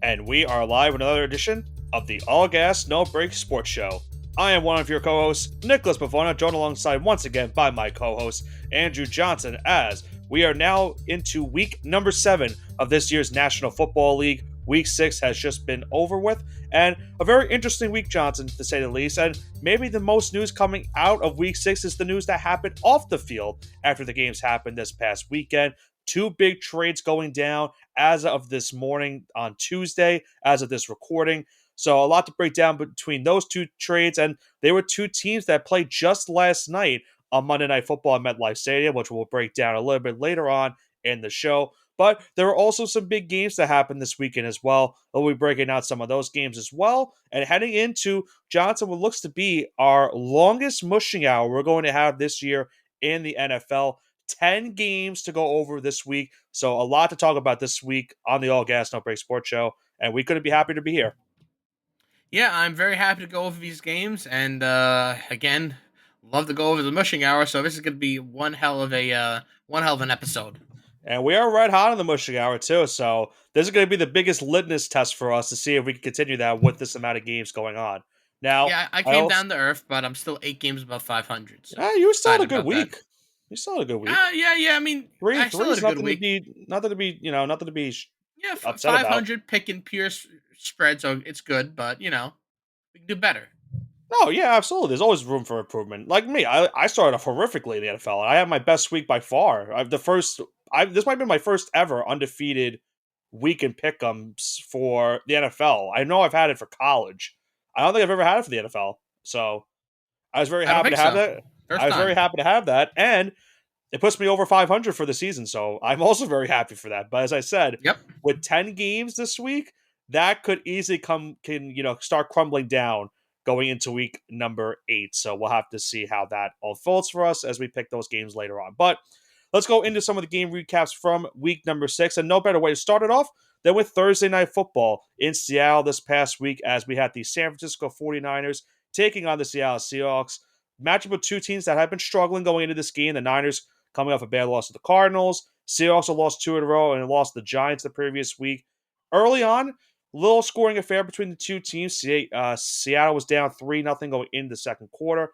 And we are live with another edition of the All Gas No Break Sports Show. I am one of your co-hosts, Nicholas Pavona, joined alongside once again by my co-host, Andrew Johnson, as we are now into week number 7 of this year's National Football League. Week 6 has just been over with, and a very interesting week, Johnson, to say the least. And maybe the most news coming out of week 6 is the news that happened off the field after the games happened this past weekend. Two big trades going down as of this morning on Tuesday, as of this recording. So a lot to break down between those two trades, and they were two teams that played just last night on Monday Night Football at MetLife Stadium, which we'll break down a little bit later on in the show. But there were also some big games that happened this weekend as well. We'll be breaking out some of those games as well. And heading into, Johnson, what looks to be our longest mushing hour we're going to have this year in the NFL. 10 games to go over this week. So a lot to talk about this week on the All Gas No Break Sports Show. And we couldn't be happy to be here. Yeah, I'm very happy to go over these games, and again, love to go over the mushing hour. So this is going to be one hell of an episode. And we are red hot on the mushing hour too. So this is going to be the biggest litmus test for us to see if we can continue that with this amount of games going on. Now, Yeah, I I came also, down to earth, but I'm still 8 games above 500. So you still had a excited good about that. week. You still had a good week. Yeah. I mean, Three I and still three had is a good nothing to week. be, nothing to be Yeah, upset about. 500 picking pure spread, so it's good. But we can do better. Oh yeah, absolutely. There's always room for improvement. Like me, I started off horrifically in the NFL. I had my best week by far. This might be my first ever undefeated week in pick'ems for the NFL. I know I've had it for college. I don't think I've ever had it for the NFL. So I was very I don't happy to think have so. that. I First was very time. happy to have that, and it puts me over 500 for the season. So I'm also very happy for that. But as I said, Yep. with 10 games this week, that could easily start crumbling down going into week number 8. So we'll have to see how that unfolds for us as we pick those games later on. But let's go into some of the game recaps from week number 6. And no better way to start it off than with Thursday Night Football in Seattle this past week, as we had the San Francisco 49ers taking on the Seattle Seahawks. Matchup with two teams that have been struggling going into this game. The Niners coming off a bad loss to the Cardinals. Seahawks have lost 2 in a row and lost the Giants the previous week. Early on, little scoring affair between the two teams. Seattle was down 3-0 going into the second quarter.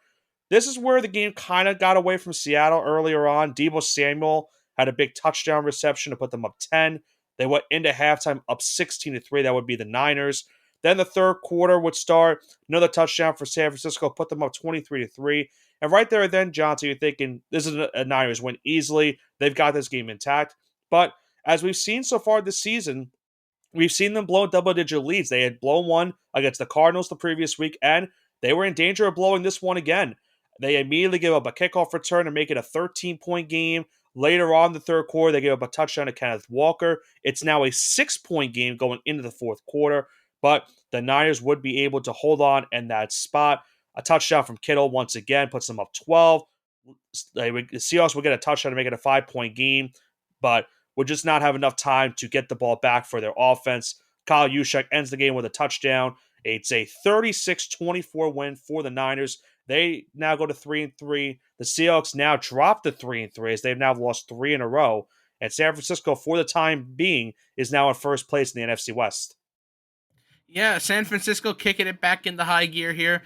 This is where the game kind of got away from Seattle earlier on. Deebo Samuel had a big touchdown reception to put them up 10. They went into halftime up 16-3. That would be the Niners. Then the third quarter would start. Another touchdown for San Francisco, put them up 23-3. And right there, then, Johnson, you're thinking this is a Niners win easily. They've got this game intact. But as we've seen so far this season, we've seen them blow double-digit leads. They had blown one against the Cardinals the previous week, and they were in danger of blowing this one again. They immediately give up a kickoff return and make it a 13-point game. Later on in the third quarter, they give up a touchdown to Kenneth Walker. It's now a 6-point game going into the fourth quarter, but the Niners would be able to hold on in that spot. A touchdown from Kittle once again puts them up 12. The Seahawks would get a touchdown to make it a 5-point game, but would just not have enough time to get the ball back for their offense. Kyle Juszczyk ends the game with a touchdown. It's a 36-24 win for the Niners. They now go to 3-3. The Seahawks now drop to 3-3 as they've now lost 3 in a row. And San Francisco, for the time being, is now in first place in the NFC West. Yeah, San Francisco kicking it back into high gear here.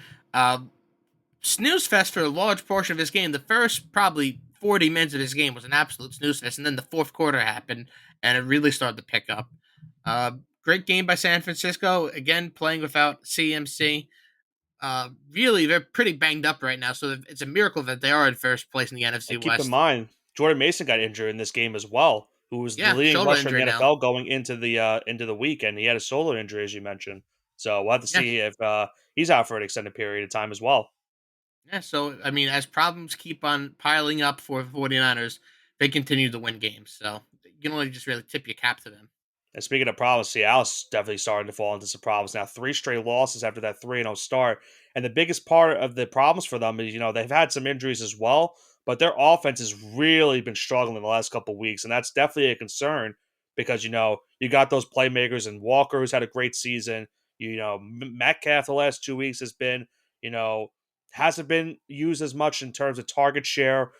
Snooze fest for a large portion of this game. The first probably 40 minutes of this game was an absolute snooze fest, and then the fourth quarter happened, and it really started to pick up. Great game by San Francisco. Again, playing without CMC. Really, they're pretty banged up right now, so it's a miracle that they are in first place in the NFC And keep in West. mind, Jordan Mason got injured in this game as well, who was the Yeah, leading shoulder rusher in the injury now. NFL going into the week, and he had a shoulder injury, as you mentioned. So we'll have to Yeah, see if he's out for an extended period of time as well. yeah. So, I mean, as problems keep on piling up for the 49ers, they continue to win games. So, you can only just really tip your cap to them. And speaking of problems, Seattle's definitely starting to fall into some problems now. 3 straight losses after that 3-0 start. And the biggest part of the problems for them is, they've had some injuries as well, but their offense has really been struggling the last couple of weeks. And that's definitely a concern because, you got those playmakers, and Walker, who's had a great season. Metcalf the last 2 weeks has been, hasn't been used as much in terms of target share.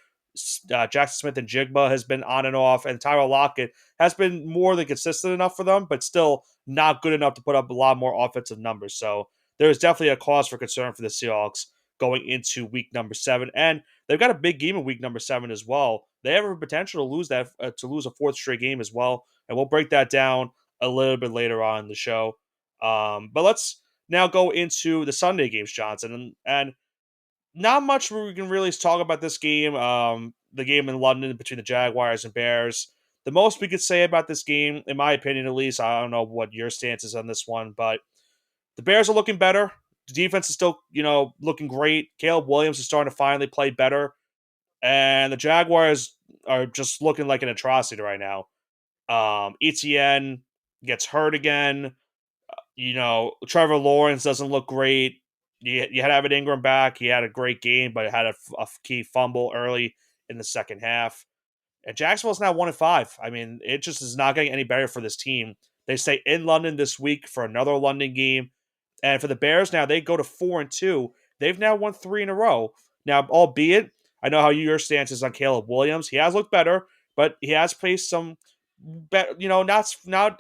Jackson Smith and Jigba has been on and off, and Tyler Lockett has been more than consistent enough for them, but still not good enough to put up a lot more offensive numbers. So there's definitely a cause for concern for the Seahawks going into week number 7, and they've got a big game in week number 7 as well. They have a potential to lose a fourth straight game as well, and we'll break that down a little bit later on in the show. But let's now go into the Sunday games, Johnson, and not much we can really talk about this game. The game in London between the Jaguars and Bears. The most we could say about this game, in my opinion at least, I don't know what your stance is on this one, but the Bears are looking better. The defense is still, looking great. Caleb Williams is starting to finally play better. And the Jaguars are just looking like an atrocity right now. ETN gets hurt again. Trevor Lawrence doesn't look great. You had Evan Ingram back. He had a great game, but had a key fumble early in the second half. And Jacksonville's now 1-5. I mean, it just is not getting any better for this team. They stay in London this week for another London game. And for the Bears now, they go to 4-2. They've now won 3 in a row. Now, albeit, I know how your stance is on Caleb Williams. He has looked better, but he has faced some, not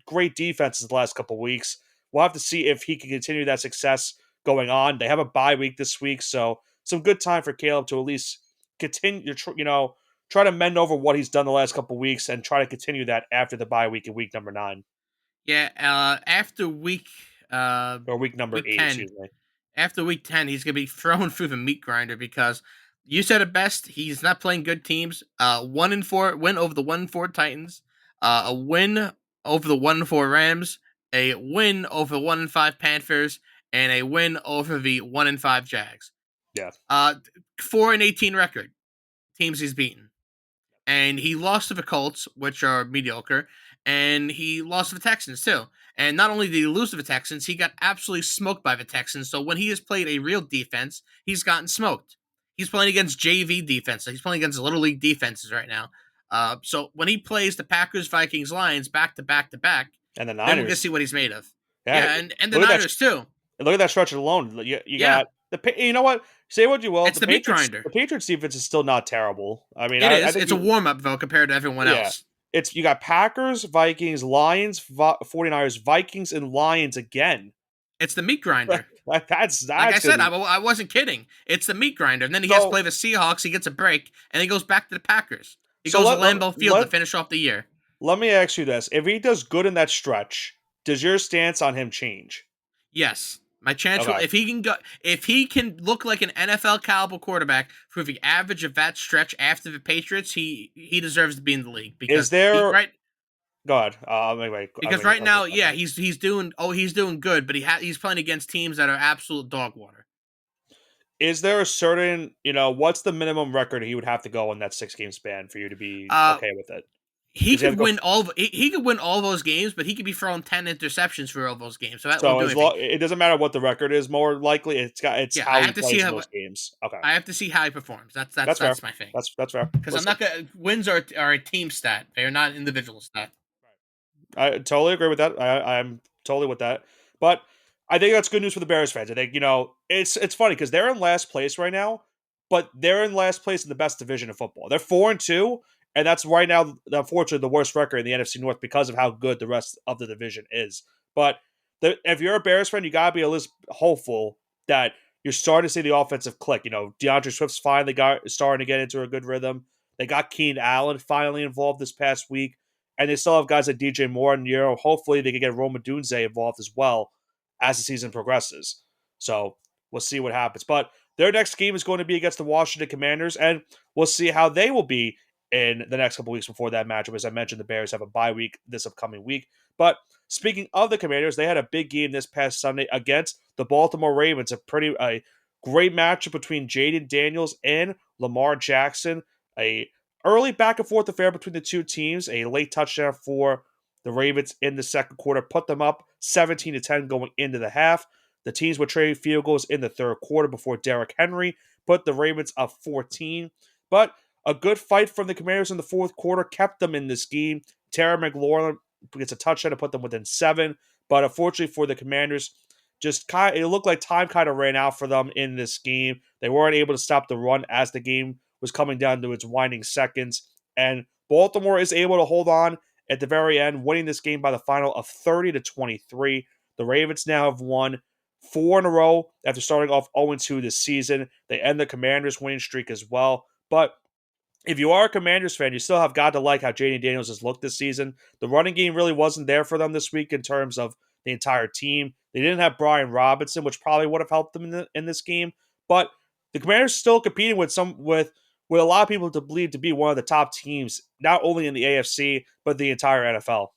great defenses the last couple of weeks. We'll have to see if he can continue that success going on. They have a bye week this week, so some good time for Caleb to at least continue, try to mend over what he's done the last couple of weeks and try to continue that after the bye week in week number 9. Yeah, after week or week number week 8, 10, excuse me. after week 10, he's going to be thrown through the meat grinder because you said it best. He's not playing good teams. 1-4 win over the 1-4 Titans, a win over the 1-4 Rams, a win over the 1-5 Panthers, and a win over the 1-5 Jags. Yeah. 4-18 record teams he's beaten. And he lost to the Colts, which are mediocre, and he lost to the Texans too. And not only did he lose to the Texans, he got absolutely smoked by the Texans. So when he has played a real defense, he's gotten smoked. He's playing against JV defense. He's playing against Little League defenses right now. So when he plays the Packers, Vikings, Lions back to back to back, and the then Niners, we're gonna see what he's made of. Yeah, and the look Niners too. Look at that stretch alone. You got the. You know what? Say what you will. It's the meat grinder. The Patriots defense is still not terrible. I mean, it is. It's a warm up though compared to everyone else. You got Packers, Vikings, Lions, 49ers, Vikings, and Lions again. It's the meat grinder. That's like I said, I wasn't kidding. It's the meat grinder. And then he has to play the Seahawks. He gets a break, and he goes back to the Packers. He goes to Lambeau Field to finish off the year. Let me ask you this. If he does good in that stretch, does your stance on him change? Yes. My chance if he can look like an NFL caliber quarterback for the average of that stretch after the Patriots, he deserves to be in the league. Because is there Go ahead. Because right now, he's doing good, but he's playing against teams that are absolute dog water. Is there a certain, what's the minimum record he would have to go in that 6-game span for you to be okay with it? He could win he could win all those games, but he could be throwing 10 interceptions for all those games. So it doesn't matter what the record is. More likely, it's how he plays those games. Okay, I have to see how he performs. That's my thing. That's fair. Because I'm not gonna wins are a team stat. They are not individual stat. I totally agree with that. I'm totally with that. But I think that's good news for the Bears fans. I think it's funny because they're in last place right now, but they're in last place in the best division of football. They're 4-2. And that's right now, unfortunately, the worst record in the NFC North because of how good the rest of the division is. But if you're a Bears fan, you got to be at least hopeful that you're starting to see the offensive click. DeAndre Swift's finally starting to get into a good rhythm. They got Keenan Allen finally involved this past week. And they still have guys like DJ Moore. And hopefully they can get Roma Dunze involved as well as the season progresses. So we'll see what happens. But their next game is going to be against the Washington Commanders. And we'll see how they will be in the next couple weeks before that matchup. As I mentioned, the Bears have a bye week this upcoming week. But speaking of the Commanders, they had a big game this past Sunday against the Baltimore Ravens. A great matchup between Jaden Daniels and Lamar Jackson. A early back and forth affair between the two teams. A late touchdown for the Ravens in the second quarter put them up 17-10 going into the half. The teams would trade field goals in the third quarter before Derrick Henry put the Ravens up 14. But a good fight from the Commanders in the fourth quarter kept them in this game. Terry McLaurin gets a touchdown to put them within 7. But unfortunately for the Commanders, it looked like time kind of ran out for them in this game. They weren't able to stop the run as the game was coming down to its winding seconds. And Baltimore is able to hold on at the very end, winning this game by the final of 30-23. The Ravens now have won 4 in a row after starting off 0-2 this season. They end the Commanders' winning streak as well. But if you are a Commanders fan, you still have got to like how Jaden Daniels has looked this season. The running game really wasn't there for them this week in terms of the entire team. They didn't have Brian Robinson, which probably would have helped them in this game. But the Commanders still competing with a lot of people to believe to be one of the top teams, not only in the AFC but the entire NFL.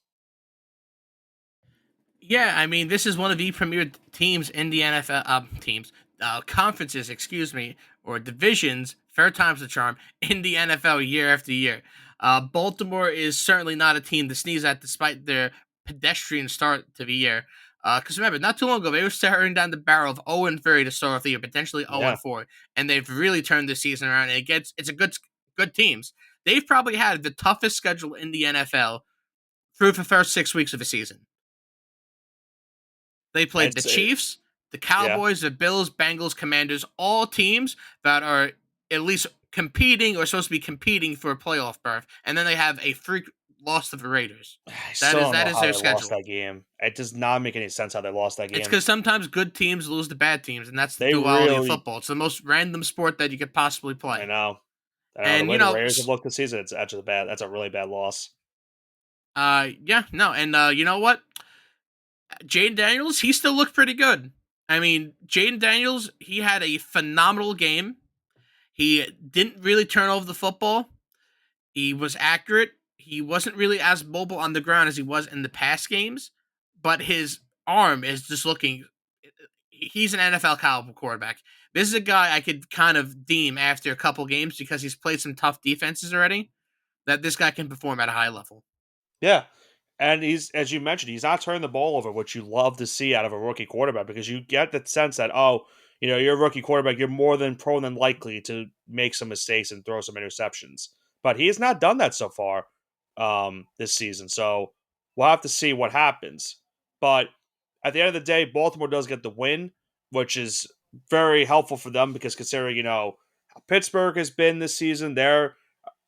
Yeah, I mean, this is one of the premier teams in the NFL conferences, excuse me, or divisions. Fair times the charm in the NFL year after year. Baltimore is certainly not a team to sneeze at, despite their pedestrian start to the year. Because remember, not too long ago, they were staring down the barrel of 0-3 to start off the year, potentially Yeah. 0-4, and they've really turned this season around. And it's a good teams. They've probably had the toughest schedule in the NFL through the first 6 weeks of the season. They played the It's Chiefs, the yeah. Cowboys, the Bills, Bengals, Commanders, all teams that are at least competing or supposed to be competing for a playoff berth, and then they have a freak loss to the Raiders. I That still is don't that know is how their they lost schedule. that game. It does not make any sense how they lost that It's game. because sometimes good teams lose to bad teams, and that's the They duality of really, football. It's the most random sport that you could possibly I play. know. I know the And way the Raiders have looked this season. It's actually bad. That's a really bad loss. yeah, no, and you know what? Jaden Daniels, he still looked pretty good. I mean, Jaden Daniels, he had a phenomenal game. He didn't really turn over the football. He was accurate. He wasn't really as mobile on the ground as he was in the past games, but his arm is just looking. He's an NFL caliber quarterback. This is a guy I could kind of deem after a couple games because he's played some tough defenses already. That this guy can perform at a high level. Yeah. And he's, as you mentioned, he's not turning the ball over, which you love to see out of a rookie quarterback because you get the sense that, oh, you're a rookie quarterback, you're more than prone than likely to make some mistakes and throw some interceptions. But he has not done that so far this season. So we'll have to see what happens. But at the end of the day, Baltimore does get the win, which is very helpful for them because considering, how Pittsburgh has been this season, they're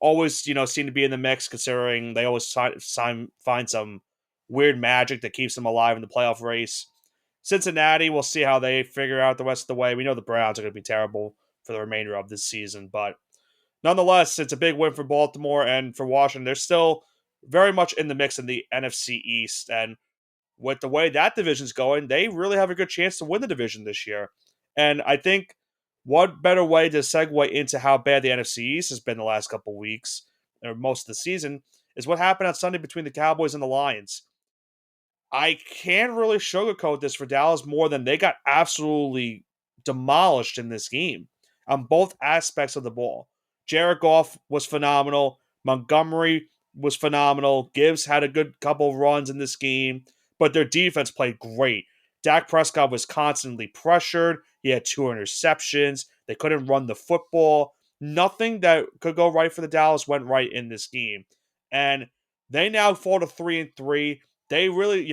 always, seem to be in the mix considering they always find some weird magic that keeps them alive in the playoff race. Cincinnati, we'll see how they figure out the rest of the way. We know the Browns are going to be terrible for the remainder of this season, but nonetheless, it's a big win for Baltimore and for Washington. They're still very much in the mix in the NFC East, and with the way that division's going, they really have a good chance to win the division this year. And I think what better way to segue into how bad the NFC East has been the last couple weeks, or most of the season, is what happened on Sunday between the Cowboys and the Lions. I can't really sugarcoat this for Dallas more than they got absolutely demolished in this game on both aspects of the ball. Jared Goff was phenomenal. Montgomery was phenomenal. Gibbs had a good couple of runs in this game, but their defense played great. Dak Prescott was constantly pressured. He had 2 interceptions. They couldn't run the football. Nothing that could go right for the Dallas went right in this game. And they now fall to 3-3. They really,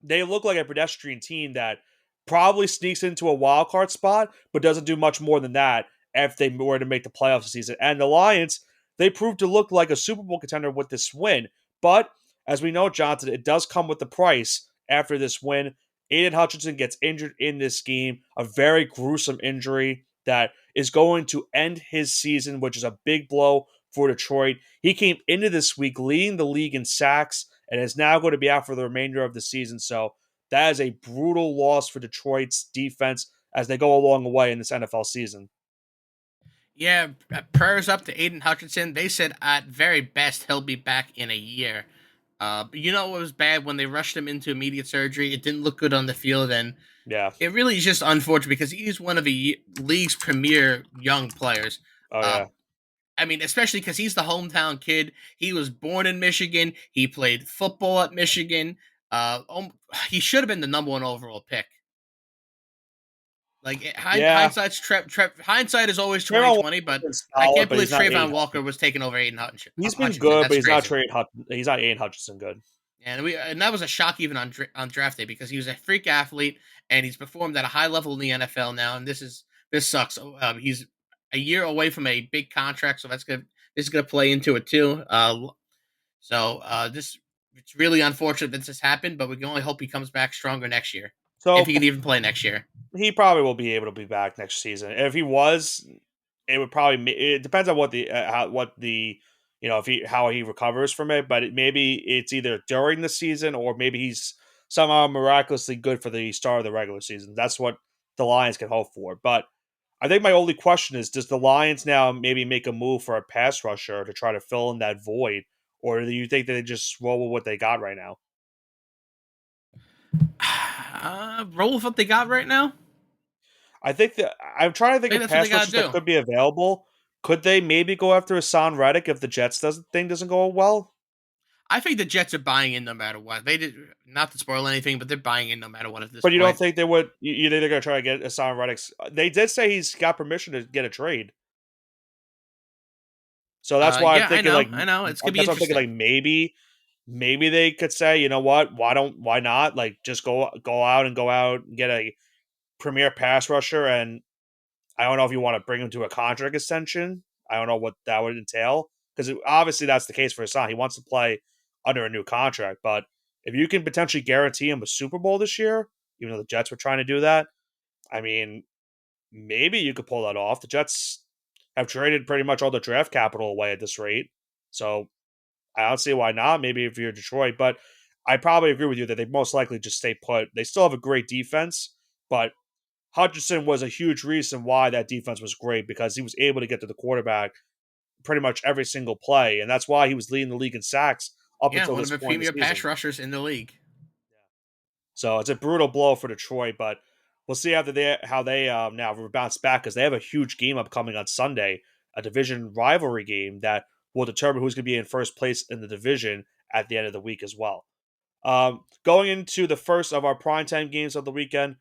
they look like a pedestrian team that probably sneaks into a wild card spot, but doesn't do much more than that if they were to make the playoffs this season. And the Lions, they proved to look like a Super Bowl contender with this win. But as we know, Johnson, it does come with the price after this win. Aiden Hutchinson gets injured in this game, a very gruesome injury that is going to end his season, which is a big blow for Detroit. He came into this week leading the league in sacks and is now going to be out for the remainder of the season. So that is a brutal loss for Detroit's defense as they go along the way in this NFL season. Yeah, prayers up to Aiden Hutchinson. They said at very best he'll be back in a year. But you know what was bad when they rushed him into immediate surgery? It didn't look good on the field, and Yeah. it really is just unfortunate because he's one of the league's premier young players. Oh, Uh, yeah. I mean, especially because he's the hometown kid. He was born in Michigan. He played football at Michigan. He should have been the number one overall pick. Like Yeah. hindsight is always Trayvon 2020, Walker's but been I solid, can't but believe he's not Aiden Trayvon Walker Hutchinson. was taking over Aiden He's been Hutchinson. good, but That's he's not crazy. He's not Aiden Hutchinson good. And that was a shock even on draft day because he was a freak athlete and he's performed at a high level in the NFL now. And this sucks. a year away from a big contract, so this is gonna play into it too. This it's really unfortunate that this happened, but we can only hope he comes back stronger next year, if So he can even play next year. he probably will be able to be back next season. If he was, it would probably it depends on what the if he how he recovers from it. But maybe it's either during the season or maybe he's somehow miraculously good for the start of the regular season. That's what the Lions can hope for. But I think my only question is: does the Lions now maybe make a move for a pass rusher to try to fill in that void, or do you think that they just roll with what they got right now? Roll with what they got right now. I think that I'm trying to I think think of that's what they pass gotta rushers that do. could be available. Could they maybe go after Hassan Reddick if the Jets doesn't go well? I think the Jets are buying in no matter what. They did not to spoil anything, but they're buying in no matter what at this But you don't point. think they would? You think they're going to try to get Hassan Reddick? They did say he's got permission to get a trade, so that's why I'm Yeah, I thinking know, I know. It's gonna be that's why I'm thinking interesting. maybe they could say, you know what, why not like just go out and get a premier pass rusher. And I don't know if you want to bring him to a contract extension. I don't know what that would entail because obviously that's the case for Hassan. He wants to play under a new contract, but if you can potentially guarantee him a Super Bowl this year, even though the Jets were trying to do that, I mean, maybe you could pull that off. The Jets have traded pretty much all the draft capital away at this rate, so I don't see why not. Maybe if you're Detroit, but I probably agree with you that they most likely just stay put. They still have a great defense, but Hutchinson was a huge reason why that defense was great because he was able to get to the quarterback pretty much every single play, and that's why he was leading the league in sacks up Yeah, until one of this the point in the premier pass season. rushers in the league. So it's a brutal blow for Detroit, but we'll see after how they now bounce back because they have a huge game upcoming on Sunday, a division rivalry game that will determine who's going to be in first place in the division at the end of the week as well. Going into the first of our primetime games of the weekend,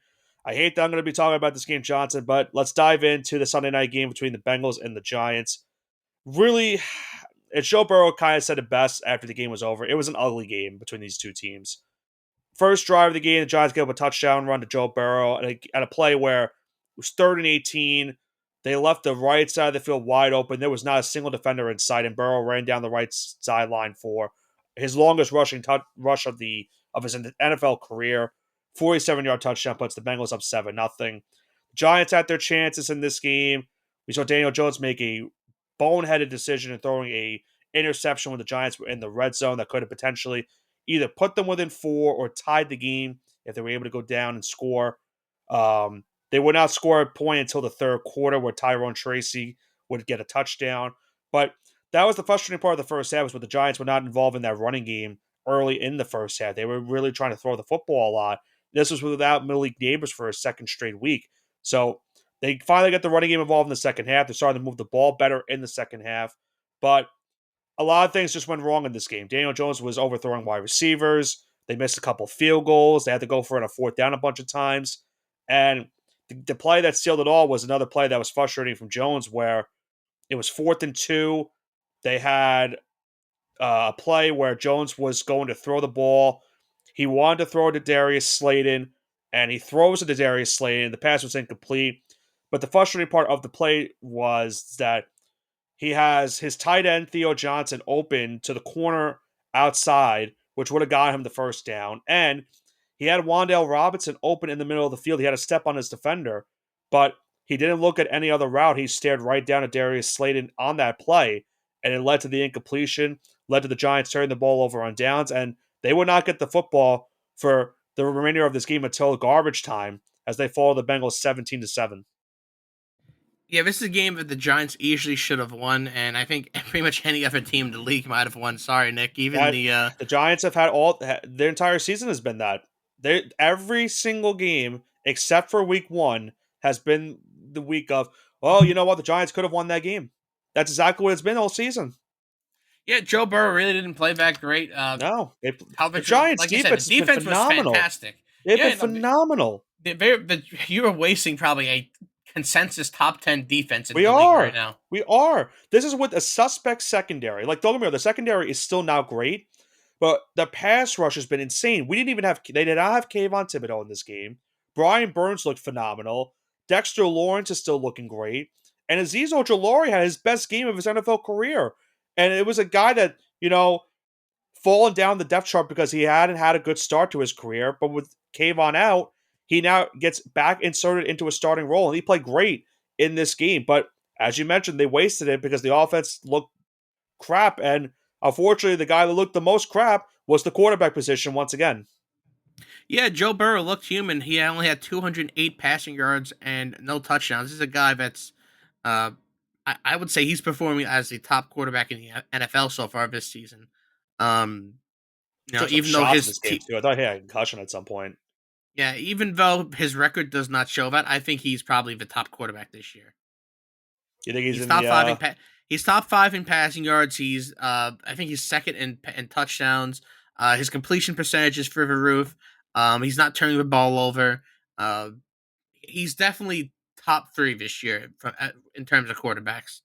I hate that I'm going to be talking about this game, Johnson, but let's dive into the Sunday night game between the Bengals and the Giants. Really, and Joe Burrow kind of said it best after the game was over. It was an ugly game between these two teams. First drive of the game, the Giants gave up a touchdown run to Joe Burrow at a play where it was 3rd and 18. They left the right side of the field wide open. There was not a single defender in sight, and Burrow ran down the right sideline for his longest rush of his NFL career. 47-yard touchdown puts the Bengals up 7-0. Giants had their chances in this game. We saw Daniel Jones make a boneheaded decision in throwing a interception when the Giants were in the red zone that could have potentially either put them within 4 or tied the game if they were able to go down and score. They would not score a point until the third quarter where Tyrone Tracy would get a touchdown. But that was the frustrating part of the first half was where the Giants were not involved in that running game early in the first half. They were really trying to throw the football a lot. This was without Malik Neighbors for a second straight week. So they finally got the running game involved in the second half. They're starting to move the ball better in the second half. But a lot of things just went wrong in this game. Daniel Jones was overthrowing wide receivers. They missed a couple field goals. They had to go for it on 4th down a bunch of times. And the play that sealed it all was another play that was frustrating from Jones where it was 4th and 2. They had a play where Jones was going to throw the ball. He wanted to throw it to Darius Slayton, and he throws it to Darius Slayton. The pass was incomplete. But the frustrating part of the play was that he has his tight end, Theo Johnson, open to the corner outside, which would have got him the first down. And he had Wan'Dale Robinson open in the middle of the field. He had to step on his defender, but he didn't look at any other route. He stared right down at Darius Slayton on that play, and it led to the incompletion, led to the Giants turning the ball over on downs, and they would not get the football for the remainder of this game until garbage time as they fall the Bengals 17-7. Yeah, this is a game that the Giants easily should have won, and I think pretty much any other team in the league might have won. Sorry, Nick. Even That the the Giants have had all their entire season has been that. They every single game except for week 1 has been the week of, oh, you know what, the Giants could have won that game. That's exactly what it's been all season. Yeah, Joe Burrow really didn't play that great. No, the Coverage, Giants like you said, the defense has been defense was phenomenal. fantastic. They've been Yeah, no, phenomenal. you are wasting probably a consensus top 10 defense in We the league right are. now. We are. This is with a suspect secondary. Like, don't get me wrong, the secondary is still not great, but the pass rush has been insane. They did not have Kayvon Thibodeau in this game. Brian Burns looked phenomenal. Dexter Lawrence is still looking great. And Azeez Ojulari had his best game of his NFL career. And it was a guy that, fallen down the depth chart because he hadn't had a good start to his career. But with Kayvon out, he now gets back inserted into a starting role, and he played great in this game. But as you mentioned, they wasted it because the offense looked crap. And unfortunately, the guy that looked the most crap was the quarterback position once again. Yeah, Joe Burrow looked human. He only had 208 passing yards and no touchdowns. This is a guy that's, uh, I would say he's performing as the top quarterback in the NFL so far this season. Um, Took some even though shots in this game too. I thought he had a concussion at some point. yeah, even though his record does not show that, I think he's probably the top quarterback this year. You think he's He's in top the? five in he's top five in passing yards. He's I think he's second in touchdowns. His completion percentage is through the roof. He's not turning the ball over. Uh, he's definitely top three this year in terms of quarterbacks.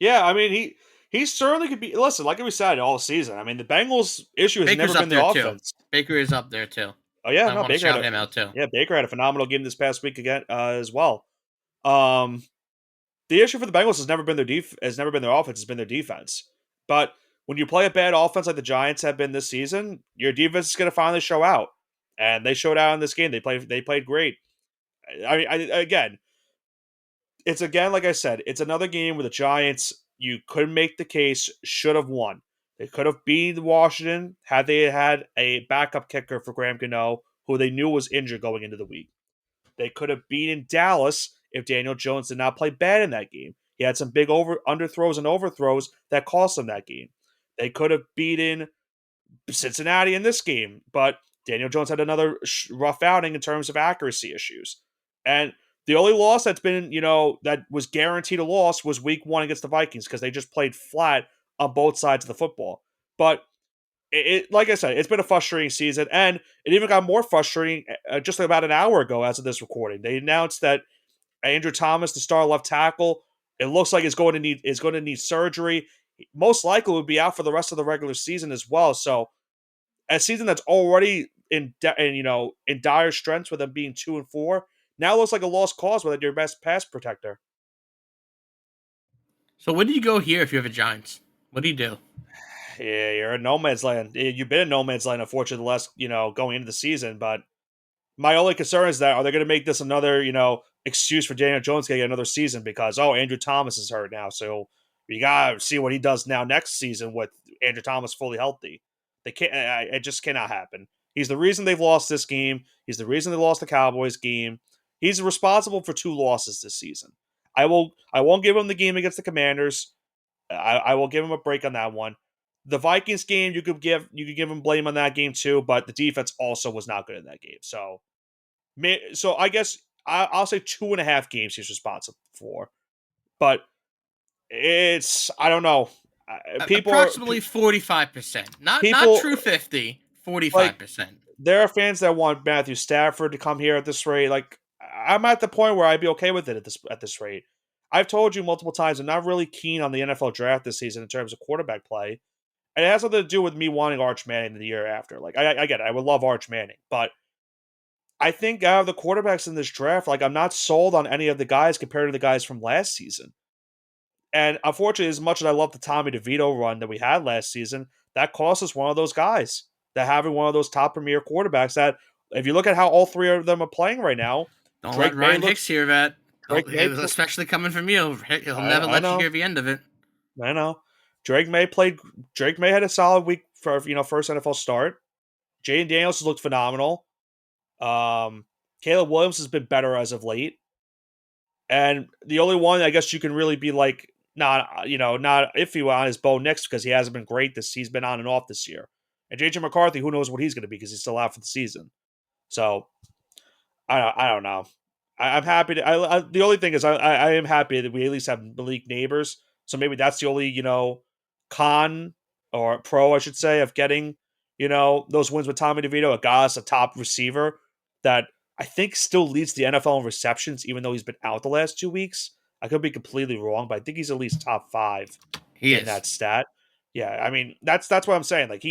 Yeah, I mean he certainly could be. Listen, like we said all season. I mean the Bengals' issue has Baker's never up been the there too. offense. Baker is up there too. Oh yeah, I no want to Baker shout him out too. Baker had a phenomenal game this past week again as well. Um, the issue for the Bengals has never been has never been their offense. It's been their defense. But when you play a bad offense like the Giants have been this season, your defense is going to finally show out, and they showed out in this game. They played great. Again, it's again like I said, it's another game where the Giants you could make the case should have won. They could have beaten Washington had they had a backup kicker for Graham Gano, who they knew was injured going into the week. They could have beaten Dallas if Daniel Jones did not play bad in that game. He had some big underthrows and overthrows that cost them that game. They could have beaten Cincinnati in this game, but Daniel Jones had another rough outing in terms of accuracy issues. And the only loss that's been, that was guaranteed a loss was week 1 against the Vikings because they just played flat on both sides of the football. But like I said, it's been a frustrating season, and it even got more frustrating just about an hour ago as of this recording. They announced that Andrew Thomas, the star left tackle, it looks like is going to need surgery. Most likely would be out for the rest of the regular season as well. So a season that's already in dire strengths with them being 2-4 now looks like a lost cause without your best pass protector. So where do you go here if you have a Giants? What do you do? Yeah, you're in no man's land. You've been in no man's land, unfortunately, the last going into the season. But my only concern is that are they going to make this another excuse for Daniel Jones to get another season because Andrew Thomas is hurt now, so we gotta see what he does now next season with Andrew Thomas fully healthy. They can't. It just cannot happen. He's the reason they've lost this game. He's the reason they lost the Cowboys game. He's responsible for 2 losses this season. I won't give him the game against the Commanders. I will give him a break on that one. The Vikings game, you could give him blame on that game too, but the defense also was not good in that game. So I guess I'll say 2.5 games he's responsible for, but I don't know. People approximately 45%, not true 50, 45%. There are fans that want Matthew Stafford to come here at this rate. Like I'm at the point where I'd be okay with it at this rate. I've told you multiple times I'm not really keen on the NFL draft this season in terms of quarterback play. And it has something to do with me wanting Arch Manning the year after. Like, I get it. I would love Arch Manning. But I think out of the quarterbacks in this draft, like, I'm not sold on any of the guys compared to the guys from last season. And unfortunately, as much as I love the Tommy DeVito run that we had last season, that cost us one of those guys. That having one of those top premier quarterbacks that, if you look at how all 3 of them are playing right now, Don't let Ryan Hicks hear that. Especially coming from you. He'll never let you hear the end of it. I know. Drake May had a solid week for first NFL start. Jaden Daniels has looked phenomenal. Caleb Williams has been better as of late. And the only one I guess you can really be like not iffy on is Bo Nix because he hasn't been great he's been on and off this year. And JJ McCarthy, who knows what he's going to be because he's still out for the season. So I don't know. I'm happy to. The only thing is I am happy that we at least have Malik Neighbors. So maybe that's the only con or pro I should say of getting those wins with Tommy DeVito. A guy that's a top receiver that I think still leads the NFL in receptions, even though he's been out the last 2 weeks. I could be completely wrong, but I think he's at least top 5 in that stat. Yeah, I mean that's what I'm saying. Like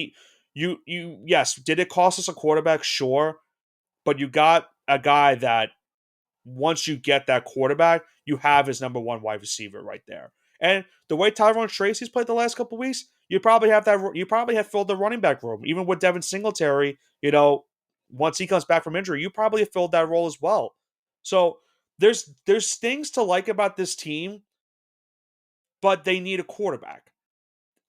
yes, did it cost us a quarterback? Sure, but you got a guy that once you get that quarterback, you have his number one wide receiver right there. And the way Tyrone Tracy's played the last couple weeks, you probably have that. You probably have filled the running back room, even with Devin Singletary. Once he comes back from injury, you probably have filled that role as well. So there's things to like about this team, but they need a quarterback.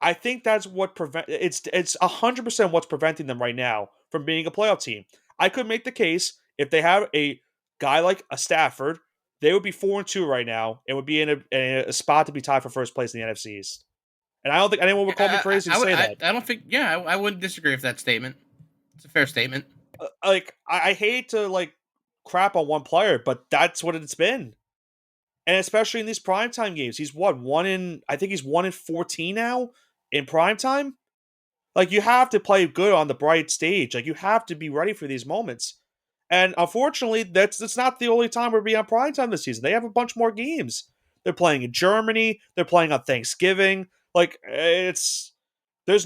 I think that's what it's 100% what's preventing them right now from being a playoff team. I could make the case if they have a guy like a Stafford, they would be 4-2 right now and would be in a spot to be tied for first place in the NFC East. And I don't think anyone would call me crazy to say that. I don't think. Yeah, I wouldn't disagree with that statement. It's a fair statement. I hate to crap on one player, but that's what it's been. And especially in these primetime games, he's what, I think he's 1-14 now in primetime. Like, you have to play good on the bright stage. Like, you have to be ready for these moments. And unfortunately, that's not the only time we're being on primetime this season. They have a bunch more games. They're playing in Germany. They're playing on Thanksgiving. There's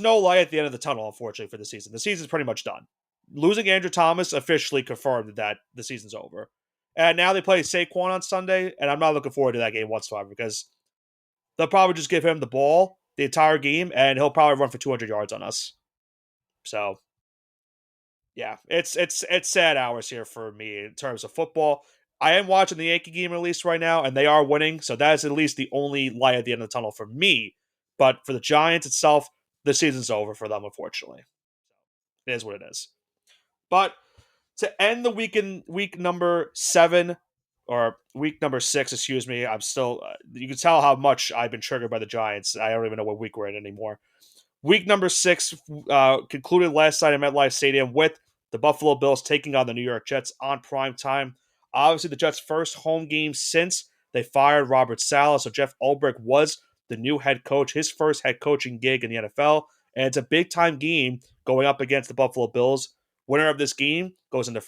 no light at the end of the tunnel, unfortunately, for the season. The season's pretty much done. Losing Andrew Thomas officially confirmed that the season's over. And now they play Saquon on Sunday, and I'm not looking forward to that game whatsoever because they'll probably just give him the ball the entire game, and he'll probably run for 200 yards on us. So, yeah, it's sad hours here for me in terms of football. I am watching the Yankee game at least right now, and they are winning, so that is at least the only light at the end of the tunnel for me. But for the Giants itself, the season's over for them, unfortunately. It is what it is. But to end the week number 7, or week number 6, excuse me, I'm still, you can tell how much I've been triggered by the Giants. I don't even know what week we're in anymore. Week number 6 concluded last night at MetLife Stadium with the Buffalo Bills taking on the New York Jets on prime time. Obviously, the Jets' first home game since they fired Robert Saleh, so Jeff Ulbrich was the new head coach, his first head coaching gig in the NFL, and it's a big-time game going up against the Buffalo Bills. Winner of this game goes into,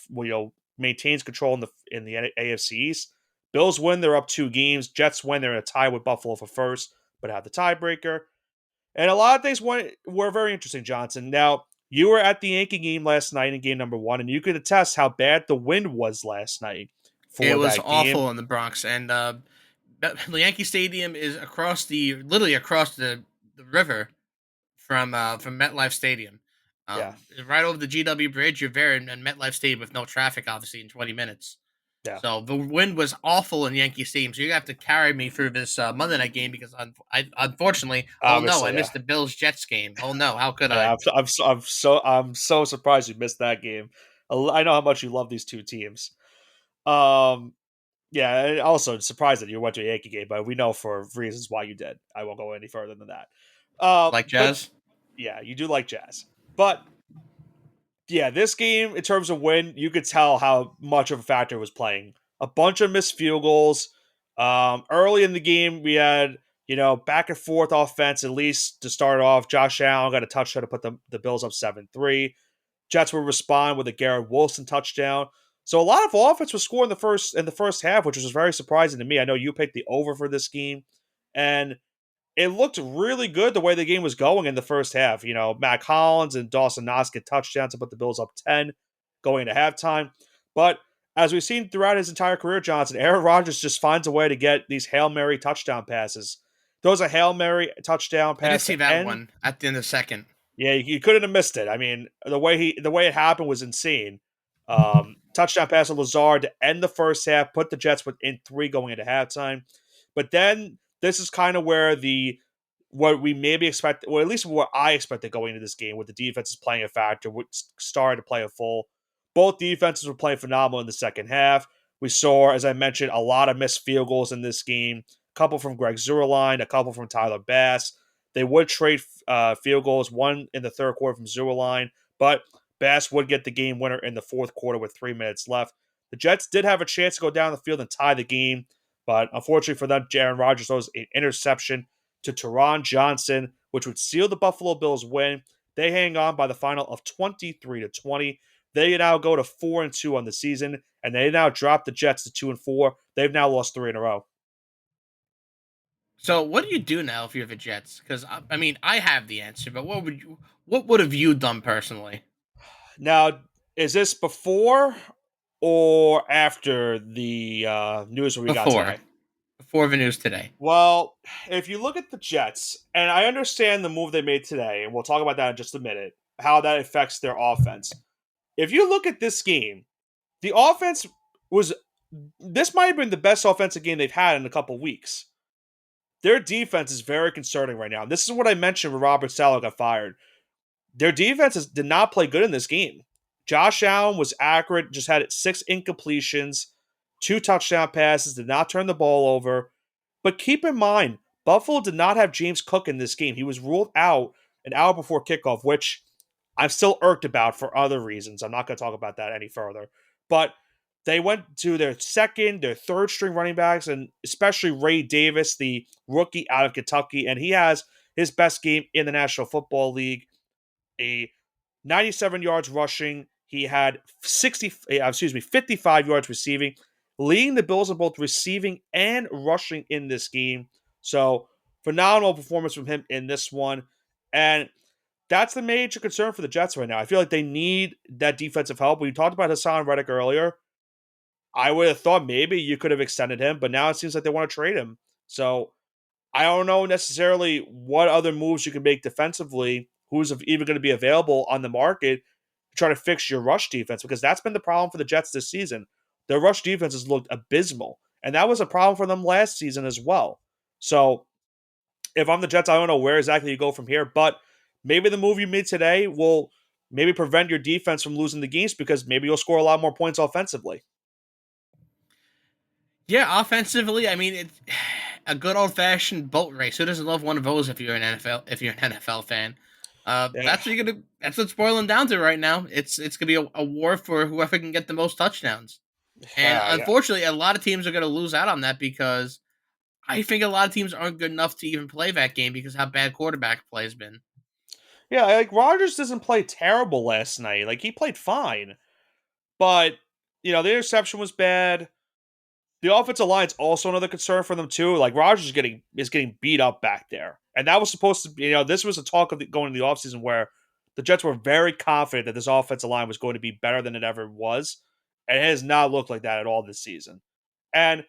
maintains control in the AFC East. Bills win, they're up 2 games. Jets win, they're in a tie with Buffalo for first, but have the tiebreaker. And a lot of things were very interesting, Johnson. Now, you were at the Yankee game last night in game number 1, and you could attest how bad the wind was last night It for was that game. awful in the Bronx, and the Yankee Stadium is literally across the river from MetLife Stadium. Yeah. Right over the GW Bridge. You're there in MetLife Stadium with no traffic, obviously, in 20 minutes. Yeah. So the wind was awful in Yankee Stadium. So you have to carry me through this Monday night game because I unfortunately, Obviously, I missed the Bills Jets game. Oh no, how could I? Yeah, I'm so surprised you missed that game. I know how much you love these two teams. Yeah, and also surprised that you went to a Yankee game, but we know for reasons why you did. I won't go any further than that. Like But Jazz? yeah, you do like Jazz. But yeah, this game, in terms of win, you could tell how much of a factor it was playing. A bunch of missed field goals. Early in the game, we had, back and forth offense, at least to start off. Josh Allen got a touchdown to put the Bills up 7-3. Jets would respond with a Garrett Wilson touchdown. So a lot of offense was scored in the first half, which was very surprising to me. I know you picked the over for this game, and it looked really good the way the game was going in the first half. Mac Hollins and Dawson Knox get touchdowns to put the Bills up 10 going into halftime. But as we've seen throughout his entire career, Johnson, Aaron Rodgers just finds a way to get these Hail Mary touchdown passes. Throws a Hail Mary touchdown I did pass see to that end. one at the end of the second. Yeah, you couldn't have missed it. I mean, the way it happened was insane. Touchdown pass to Lazard to end the first half, put the Jets within 3 going into halftime. But then this is kind of where what we maybe expect, or at least what I expected going into this game, with the defenses playing a factor, which started to play a full. Both defenses were playing phenomenal in the second half. We saw, as I mentioned, a lot of missed field goals in this game. A couple from Greg Zuerlein, a couple from Tyler Bass. They would trade field goals, one in the third quarter from Zuerlein, but Bass would get the game winner in the fourth quarter with 3 minutes left. The Jets did have a chance to go down the field and tie the game, but unfortunately for them, Aaron Rodgers throws an interception to Teron Johnson, which would seal the Buffalo Bills win. They hang on by the final of 23-20. They now go to 4-2 on the season, and they now drop the Jets to 2-4. They've now lost 3 in a row. So what do you do now if you're the Jets? Because I mean, I have the answer, but what would have you done personally? Now, is this before or after the news we got Before, today? for the news today. Well, if you look at the Jets, and I understand the move they made today, and we'll talk about that in just a minute, how that affects their offense. If you look at this game, the offense was this might have been the best offensive game they've had in a couple weeks. Their defense is very concerning right now. This is what I mentioned when Robert Saleh got fired. Their did not play good in this game. Josh Allen was accurate, just had 6 incompletions, 2 touchdown passes, did not turn the ball over. But keep in mind, Buffalo did not have James Cook in this game. He was ruled out an hour before kickoff, which I'm still irked about for other reasons. I'm not going to talk about that any further. But they went to their third string running backs, and especially Ray Davis, the rookie out of Kentucky, and he has his best game in the National Football League. A 97 yards rushing. He had 55 yards receiving, leading the Bills in both receiving and rushing in this game. So phenomenal performance from him in this one. And that's the major concern for the Jets right now. I feel like they need that defensive help. We talked about Hassan Reddick earlier. I would have thought maybe you could have extended him, but now it seems like they want to trade him. So I don't know necessarily what other moves you can make defensively, who's even going to be available on the market to try to fix your rush defense, because that's been the problem for the Jets this season. Their rush defense has looked abysmal, and that was a problem for them last season as well. So if I'm the Jets, I don't know where exactly you go from here, but maybe the move you made today will maybe prevent your defense from losing the games because maybe you'll score a lot more points offensively. Yeah, offensively, I mean, it's a good old fashioned boat race. Who doesn't love one of those if you're an NFL fan? Yeah, That's what you're gonna. That's what's boiling down to right now. It's gonna be a war for whoever can get the most touchdowns. And yeah. unfortunately, a lot of teams are gonna lose out on that because I think a lot of teams aren't good enough to even play that game because how bad quarterback play has been. Yeah, like Rodgers doesn't play terrible last night. Like he played fine. But, the interception was bad. The offensive line's also another concern for them too. Like Rodgers is getting beat up back there. And that was supposed to be, this was a talk of going into the offseason where the Jets were very confident that this offensive line was going to be better than it ever was. And it has not looked like that at all this season. And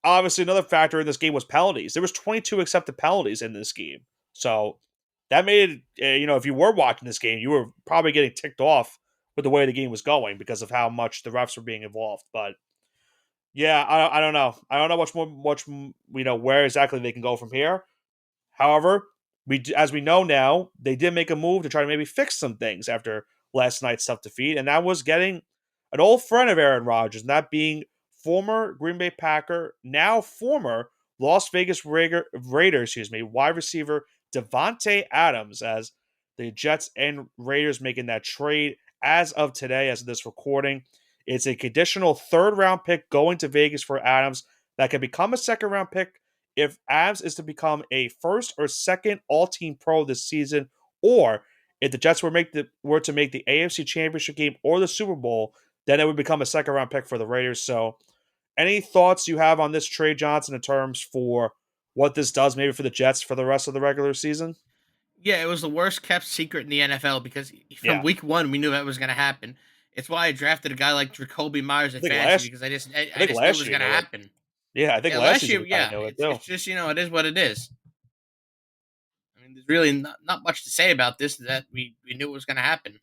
obviously another factor in this game was penalties. There was 22 accepted penalties in this game. So that made it, if you were watching this game, you were probably getting ticked off with the way the game was going because of how much the refs were being involved. But yeah, I don't know. I don't know where exactly they can go from here. However, as we know now, they did make a move to try to maybe fix some things after last night's tough defeat, and that was getting an old friend of Aaron Rodgers, and that being former Green Bay Packer, now former Las Vegas Raiders, wide receiver Devontae Adams, as the Jets and Raiders making that trade as of today, as of this recording. It's a conditional third round pick going to Vegas for Adams that can become a second round pick if Adams is to become a first or second all team pro this season, or if the Jets were to make the AFC Championship game or the Super Bowl, then it would become a second round pick for the Raiders. So, any thoughts you have on this trade, Johnson, in terms for what this does maybe for the Jets for the rest of the regular season? Yeah, it was the worst kept secret in the NFL because from Yeah. week one we knew that was going to happen. It's why I drafted a guy like Jacoby Myers I at think fantasy last because I I think just knew it last was year going to you knew it. happen. Yeah, I think Yeah, last last season year, we kind of yeah, knew it it's too. just it is what it is. I mean, there's really not much to say about this. That we knew it was going to happen.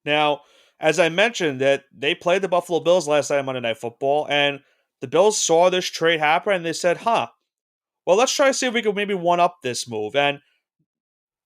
Now, as I mentioned, that they played the Buffalo Bills last night on Monday Night Football, and the Bills saw this trade happen and they said, huh, well, let's try to see if we can maybe one up this move. And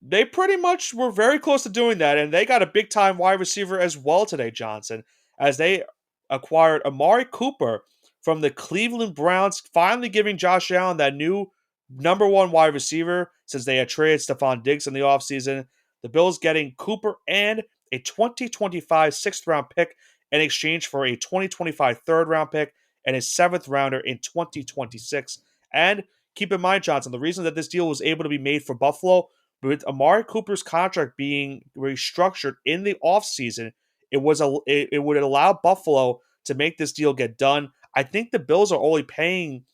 they pretty much were very close to doing that, and they got a big time wide receiver as well today, Johnson, as they acquired Amari Cooper from the Cleveland Browns, finally giving Josh Allen that new number one wide receiver since they had traded Stephon Diggs in the offseason. The Bills getting Cooper and a 2025 sixth round pick in exchange for a 2025 third round pick and a seventh rounder in 2026. And keep in mind, Johnson, the reason that this deal was able to be made for Buffalo with Amari Cooper's contract being restructured in the offseason, it would allow Buffalo to make this deal get done. I think the Bills are only paying,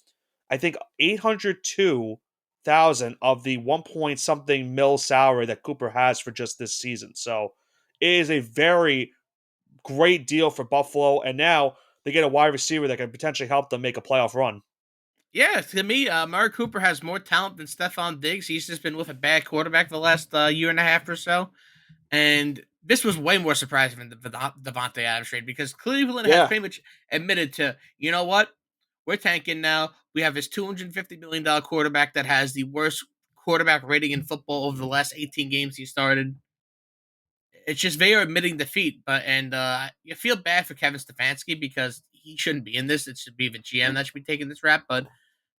I think, 802,000 of the 1 point something mil salary that Cooper has for just this season. So it is a very great deal for Buffalo, and now they get a wide receiver that can potentially help them make a playoff run. Yeah, to me, Murray Cooper has more talent than Stephon Diggs. He's just been with a bad quarterback the last year and a half or so. And this was way more surprising than the Devontae Adams trade because Cleveland has Yeah, pretty much admitted to, you know what? We're tanking now. We have this $250 million quarterback that has the worst quarterback rating in football over the last 18 games he started. It's just they are admitting defeat, you feel bad for Kevin Stefanski because he shouldn't be in this. It should be the GM that should be taking this rap, but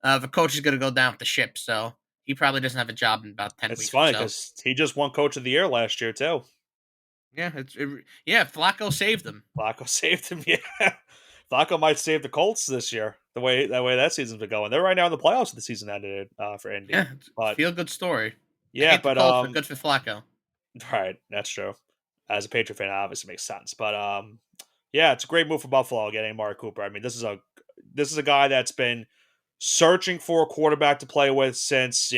the coach is going to go down with the ship, so he probably doesn't have a job in about 10 it's weeks or funny so. because he just won Coach of the Year last year too. Yeah, Flacco saved them. Flacco saved him. Yeah, Flacco might save the Colts this year. The way that season's been going, they're right now in the playoffs. The season ended for Indy, Yeah, it's a but feel good story. I yeah, hate the but Colts, but good for Flacco. right, that's true. As a Patriot fan, it obviously makes sense. But yeah, it's a great move for Buffalo getting Amari Cooper. I mean, this is a guy that's been searching for a quarterback to play with since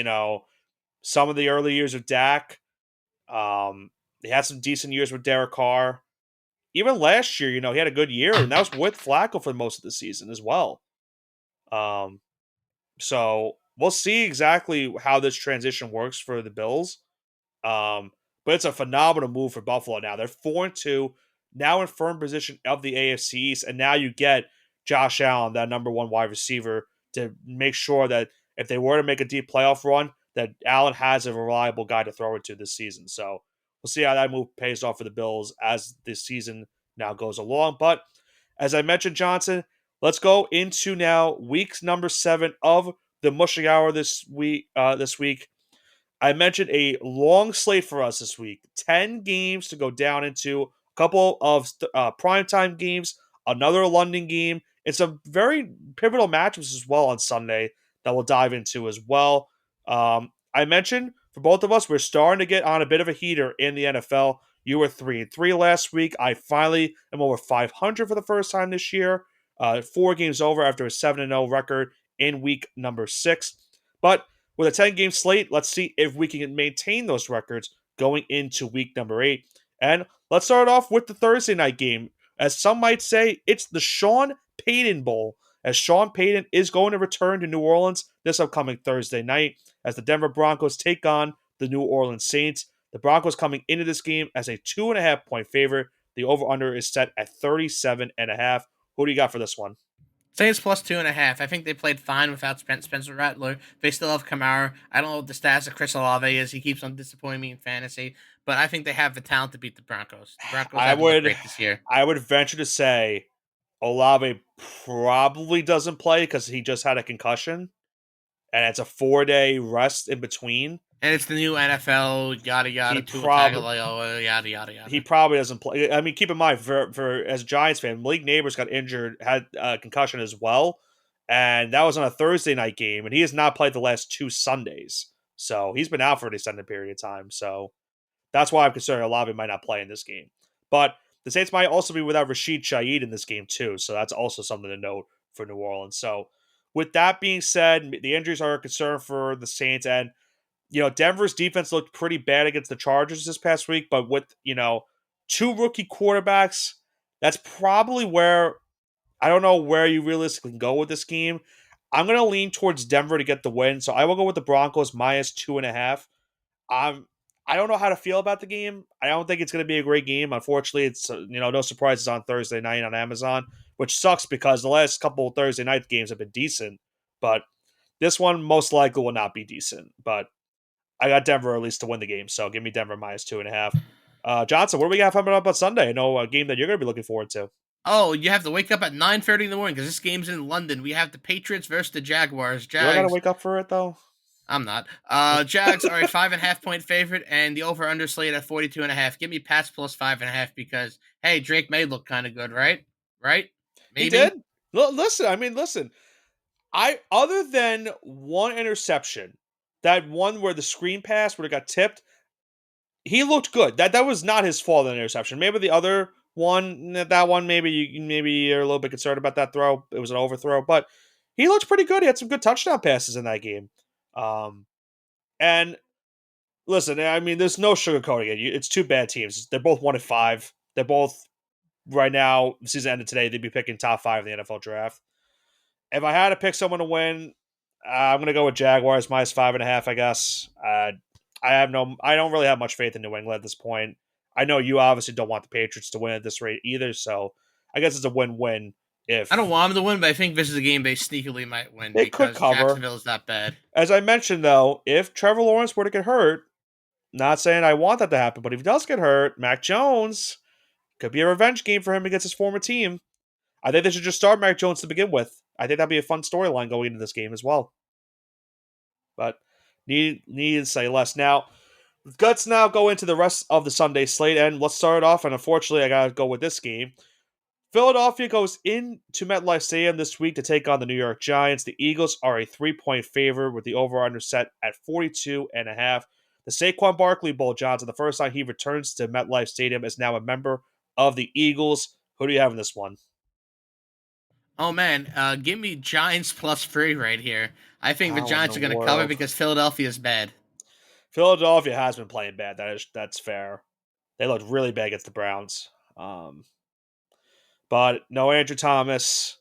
some of the early years of Dak. He had some decent years with Derek Carr. Even last year, he had a good year, and that was with Flacco for most of the season as well. Um, so we'll see exactly how this transition works for the Bills. But it's a phenomenal move for Buffalo now. They're 4-2, now in firm position of the AFC East, and now you get Josh Allen, that number one wide receiver, to make sure that if they were to make a deep playoff run, that Allen has a reliable guy to throw it to this season. So we'll see how that move pays off for the Bills as this season now goes along. But as I mentioned, Johnson, let's go into now week number 7 of the Mushing Hour this week. I mentioned a long slate for us this week. 10 games to go down into, a couple of primetime games, another London game. It's a very pivotal matchups as well on Sunday that we'll dive into as well. I mentioned for both of us, we're starting to get on a bit of a heater in the NFL. You were 3-3 last week. I finally am over 500 for the first time this year. 4 games over after a 7-0 record in week number 6. But with a 10-game slate, let's see if we can maintain those records going into week number 8. And let's start off with the Thursday night game. As some might say, it's the Sean Payton Bowl, as Sean Payton is going to return to New Orleans this upcoming Thursday night as the Denver Broncos take on the New Orleans Saints. The Broncos coming into this game as a 2.5-point favorite. The over-under is set at 37.5. Who do you got for this one? Saints plus 2.5. I think they played fine without Spencer Rattler. They still have Kamara. I don't know what the status of Chris Olave is. He keeps on disappointing me in fantasy, but I think they have the talent to beat the Broncos. The Broncos I haven't looked would great this year. I would venture to say Olave probably doesn't play because he just had a concussion, and it's a 4-day rest in between. And it's the new NFL, yada He yada, Tua probably Tagovailoa, yada yada he yada. probably doesn't play. I mean, keep in mind for as a Giants fan, Malik Neighbors got injured, had a concussion as well, and that was on a Thursday night game, and he has not played the last 2 Sundays, so he's been out for an extended period of time. So that's why I'm concerned Olave might not play in this game. But the Saints might also be without Rashid Shaheed in this game too, so that's also something to note for New Orleans. So with that being said, the injuries are a concern for the Saints, and Denver's defense looked pretty bad against the Chargers this past week, but with 2 rookie quarterbacks, that's probably where I don't know where you realistically can go with this game. I'm going to lean towards Denver to get the win, so I will go with the Broncos minus 2.5. I'm I don't know how to feel about the game. I don't think it's going to be a great game. Unfortunately, it's no surprises on Thursday night on Amazon, which sucks because the last couple of Thursday night games have been decent, but this one most likely will not be decent. But I got Denver at least to win the game, so give me Denver minus 2.5. Johnson, what do we got coming up on Sunday? I know a game that you're going to be looking forward to. Oh, you have to wake up at 9:30 in the morning because this game's in London. We have the Patriots versus the Jaguars. Do I got to Jags. wake up for it though? I'm not. Jags are a 5.5 point favorite, and the over under slate at 42.5. Give me Pats plus 5.5 because hey, Drake may look kind of good, right? Right? He did. Maybe. Listen. I other than one interception, that one where the screen pass where it got tipped, he looked good. That was not his fault, an interception. Maybe the other one, that one, maybe you're a little bit concerned about that throw. It was an overthrow, but he looked pretty good. He had some good touchdown passes in that game. And listen, I mean, there's no sugarcoating it. It's 2 bad teams. They're both 1-5. They're both right now. The season ended today. They'd be picking top 5 in the NFL draft. If I had to pick someone to win, I'm gonna go with Jaguars minus 5.5. I guess. I don't really have much faith in New England at this point. I know you obviously don't want the Patriots to win at this rate either, so I guess it's a win-win. I don't If want them to win, but I think this is a game they sneakily might win they could because cover, Jacksonville is that bad. as I mentioned though, if Trevor Lawrence were to get hurt, not saying I want that to happen, but if he does get hurt, Mac Jones could be a revenge game for him against his former team. I think they should just start Mac Jones to begin with. I think that'd be a fun storyline going into this game as well. But need to say less. Now, let's now go into the rest of the Sunday slate, and let's start it off. And unfortunately, I gotta go with this game. Philadelphia goes into MetLife Stadium this week to take on the New York Giants. The Eagles are a 3-point favorite with the over-under set at 42.5. The Saquon Barkley Bowl, Johnson, the first time he returns to MetLife Stadium, is now a member of the Eagles. Who do you have in this one? Oh man, give me Giants +3 right here. I think the How in the Giants are going to cover world? because Philadelphia is bad. Philadelphia has been playing bad. That's fair. They looked really bad against the Browns. But no Andrew Thomas.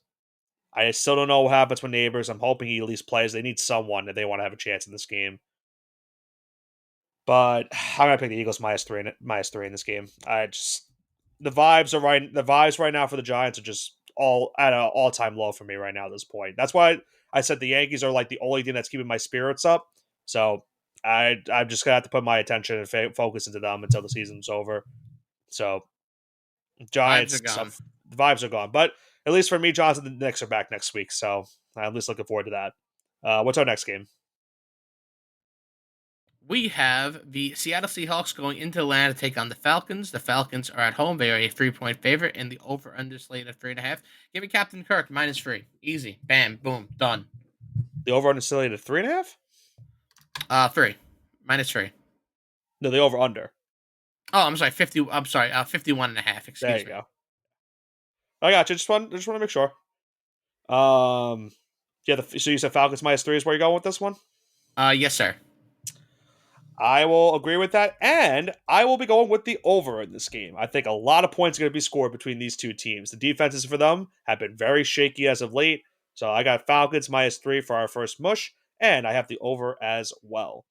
I still don't know what happens with Neighbors. I'm hoping he at least plays. They need someone if they want to have a chance in this game. But I'm gonna pick the Eagles minus three in this game. I just the vibes are right. The vibes right now for the Giants are just all at an all time low for me right now at this point. That's why I said the Yankees are like the only thing that's keeping my spirits up. So I'm just gonna have to put my attention and focus into them until the season's over. So Vibes are Giants, gone. the vibes are gone. But at least for me, Johnson, the Knicks are back next week. So I'm at least looking forward to that. What's our next game? We have the Seattle Seahawks going into Atlanta to take on the Falcons. The Falcons are at home. They are a 3-point favorite, and the over/under slate at 3.5. Give me Captain Kirk -3. Easy. Bam. Boom. Done. The over under still at 3.5? 3. -3. No, the over under. Oh, I'm sorry. 50. I'm sorry. 51.5. There Excuse you me. go. I got you. Just want to make sure. Um, yeah. So you said Falcons -3 is where you're going with this one. Yes, sir. I will agree with that, and I will be going with the over in this game. I think a lot of points are going to be scored between these two teams. The defenses for them have been very shaky as of late, so I got Falcons -3 for our first mush, and I have the over as well.